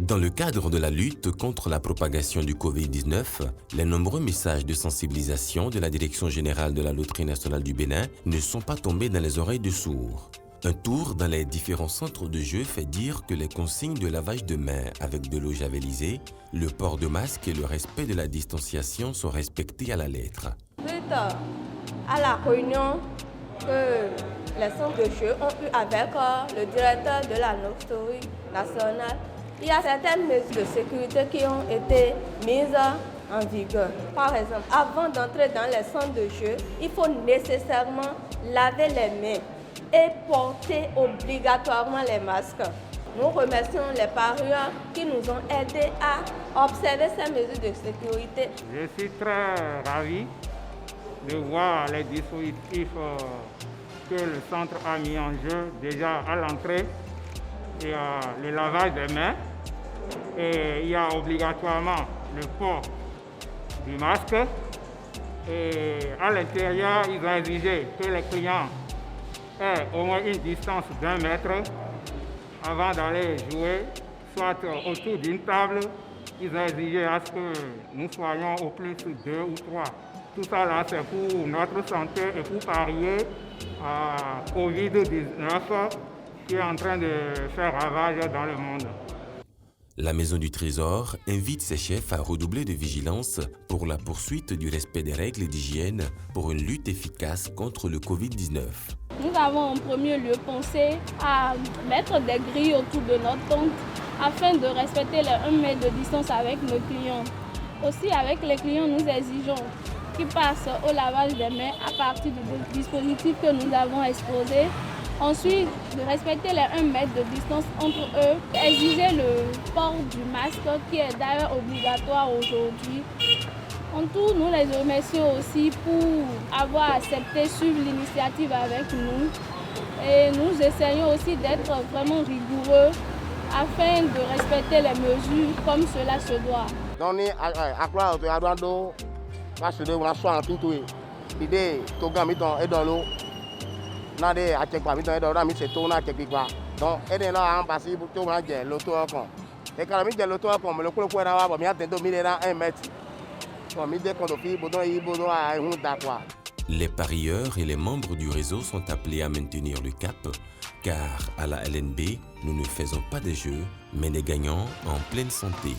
Dans le cadre de la lutte contre la propagation du Covid-19, les nombreux messages de sensibilisation de la Direction générale de la Loterie nationale du Bénin ne sont pas tombés dans les oreilles de sourds. Un tour dans les différents centres de jeu fait dire que les consignes de lavage de mains avec de l'eau javelisée, le port de masque et le respect de la distanciation sont respectés à la lettre. Suite à la réunion que les centres de jeu ont eue avec le directeur de la Loterie nationale, il y a certaines mesures de sécurité qui ont été mises en vigueur. Par exemple, avant d'entrer dans les centres de jeu, il faut nécessairement laver les mains et porter obligatoirement les masques. Nous remercions les parieurs qui nous ont aidés à observer ces mesures de sécurité. Je suis très ravi de voir les dispositifs que le centre a mis en jeu déjà à l'entrée. Il y a le lavage des mains et il y a obligatoirement le port du masque. Et à l'intérieur, ils ont exigé que les clients aient au moins une distance d'1 mètre avant d'aller jouer, soit autour d'une table. Ils ont exigé à ce que nous soyons au plus 2 ou 3. Tout ça là, c'est pour notre santé et pour parier à Covid-19 qui est en train de faire ravage dans le monde. La Maison du Trésor invite ses chefs à redoubler de vigilance pour la poursuite du respect des règles d'hygiène pour une lutte efficace contre le Covid-19. Nous avons en premier lieu pensé à mettre des grilles autour de notre tente afin de respecter les 1 mètre de distance avec nos clients. Aussi, avec les clients, nous exigeons qu'ils passent au lavage des mains à partir du dispositif que nous avons exposé. Ensuite, de respecter les 1 mètre de distance entre eux, exiger le port du masque qui est d'ailleurs obligatoire aujourd'hui. En tout, nous les remercions aussi pour avoir accepté suivre l'initiative avec nous. Et nous essayons aussi d'être vraiment rigoureux afin de respecter les mesures comme cela se doit. Les parieurs et les membres du réseau sont appelés à maintenir le cap, car à la LNB, nous ne faisons pas des jeux, mais des gagnants en pleine santé.